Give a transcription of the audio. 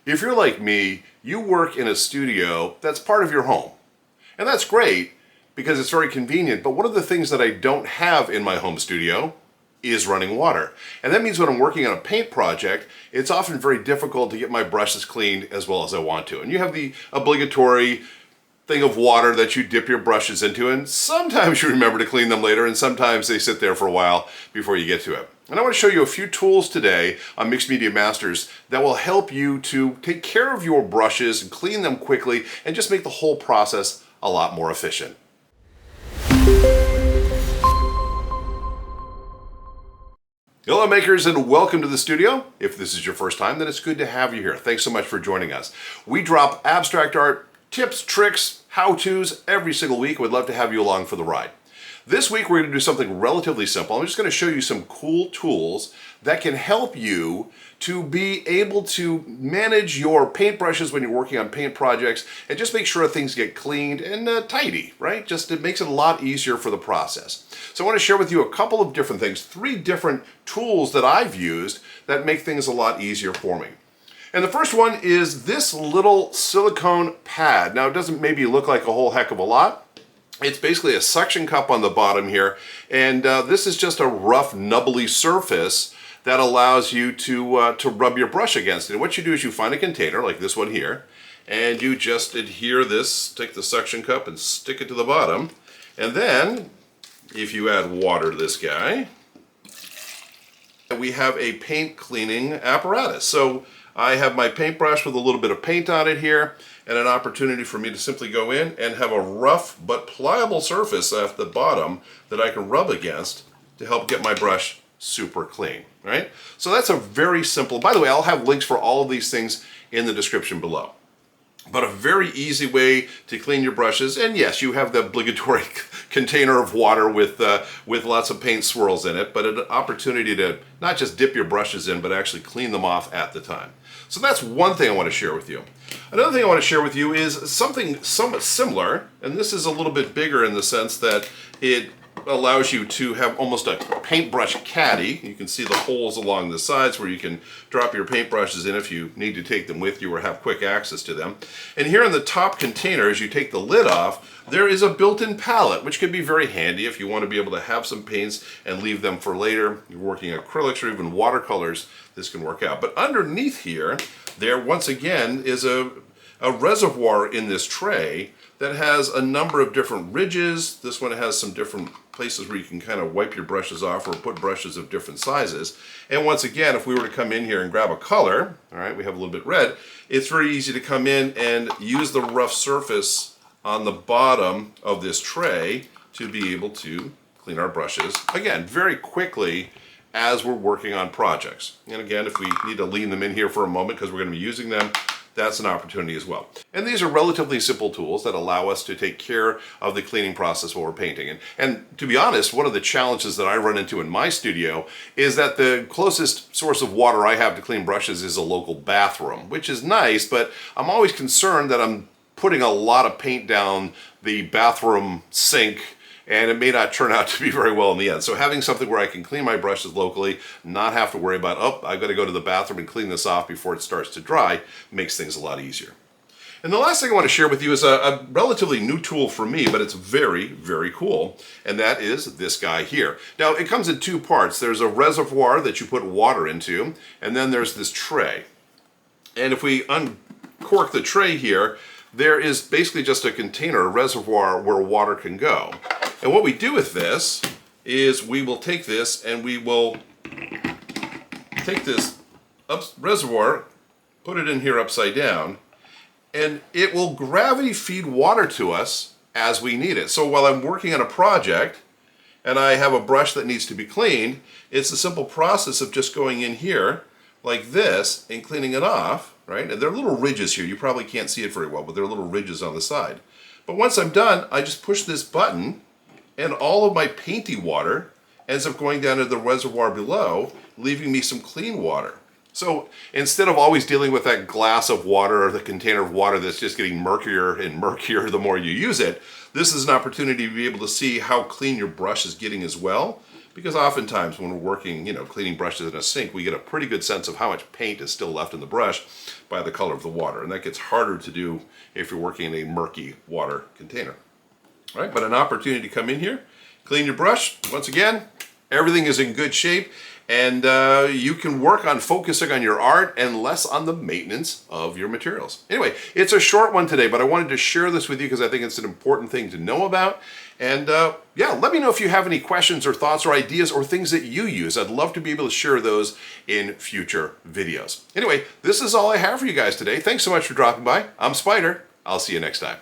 If you're like me, you work in a studio that's part of your home. And that's great because it's very convenient, but one of the things that I don't have in my home studio is running water. And that means when I'm working on a paint project, it's often very difficult to get my brushes cleaned as well as I want to. And you have the obligatory thing of water that you dip your brushes into, and sometimes you remember to clean them later, and sometimes they sit there for a while before you get to it. And I want to show you a few tools today on Mixed Media Masters that will help you to take care of your brushes and clean them quickly and just make the whole process a lot more efficient. Hello makers, and welcome to the studio. If this is your first time, then it's good to have you here. Thanks so much for joining us. We drop abstract art tips, tricks, how-tos every single week. We'd love to have you along for the ride. This week we're going to do something relatively simple. I'm just going to show you some cool tools that can help you to be able to manage your paintbrushes when you're working on paint projects and just make sure things get cleaned and tidy, right? Just it makes it a lot easier for the process. So I want to share with you a couple of different things, 3 different tools that I've used that make things a lot easier for me. And the first one is this little silicone pad. Now it doesn't maybe look like a whole heck of a lot. It's basically a suction cup on the bottom here, and this is just a rough, nubbly surface that allows you to rub your brush against it. And what you do is you find a container like this one here, and you just adhere this, take the suction cup and stick it to the bottom. And then, if you add water to this guy, we have a paint cleaning apparatus. So I have my paintbrush with a little bit of paint on it here, and an opportunity for me to simply go in and have a rough but pliable surface at the bottom that I can rub against to help get my brush super clean, right? So that's a very simple, by the way, I'll have links for all of these things in the description below. But a very easy way to clean your brushes, and yes, you have the obligatory container of water with lots of paint swirls in it, but an opportunity to not just dip your brushes in, but actually clean them off at the time. So that's one thing I want to share with you. Another thing I want to share with you is something somewhat similar, and this is a little bit bigger in the sense that it allows you to have almost a paintbrush caddy. You can see the holes along the sides where you can drop your paintbrushes in if you need to take them with you or have quick access to them. And here in the top container, as you take the lid off, there is a built-in palette, which can be very handy if you want to be able to have some paints and leave them for later. You're working acrylics or even watercolors, this can work out. But underneath here, there once again is a reservoir in this tray that has a number of different ridges. This one has some different places where you can kind of wipe your brushes off or put brushes of different sizes. And once again, if we were to come in here and grab a color, all right, we have a little bit red, it's very easy to come in and use the rough surface on the bottom of this tray to be able to clean our brushes, again, very quickly as we're working on projects. And again, if we need to lean them in here for a moment because we're going to be using them, that's an opportunity as well. And these are relatively simple tools that allow us to take care of the cleaning process while we're painting. And to be honest, one of the challenges that I run into in my studio is that the closest source of water I have to clean brushes is a local bathroom, which is nice, but I'm always concerned that I'm putting a lot of paint down the bathroom sink, and it may not turn out to be very well in the end. So having something where I can clean my brushes locally, not have to worry about, oh, I've got to go to the bathroom and clean this off before it starts to dry, makes things a lot easier. And the last thing I want to share with you is a relatively new tool for me, but it's very, very cool, and that is this guy here. Now, it comes in 2 parts. There's a reservoir that you put water into, and then there's this tray. And if we uncork the tray here, there is basically just a container, a reservoir where water can go. And what we do with this is we will take this and we will take this reservoir, put it in here upside down, and it will gravity feed water to us as we need it. So while I'm working on a project and I have a brush that needs to be cleaned, it's a simple process of just going in here like this and cleaning it off, right? And there are little ridges here. You probably can't see it very well, but there are little ridges on the side. But once I'm done, I just push this button and all of my painty water ends up going down to the reservoir below, leaving me some clean water. So instead of always dealing with that glass of water or the container of water that's just getting murkier and murkier the more you use it, this is an opportunity to be able to see how clean your brush is getting as well, because oftentimes when we're working, cleaning brushes in a sink, we get a pretty good sense of how much paint is still left in the brush by the color of the water. And that gets harder to do if you're working in a murky water container. All right, but an opportunity to come in here, clean your brush. Once again, everything is in good shape, and you can work on focusing on your art and less on the maintenance of your materials. Anyway, it's a short one today, but I wanted to share this with you because I think it's an important thing to know about. And yeah, let me know if you have any questions or thoughts or ideas or things that you use. I'd love to be able to share those in future videos. Anyway, this is all I have for you guys today. Thanks so much for dropping by. I'm Spider. I'll see you next time.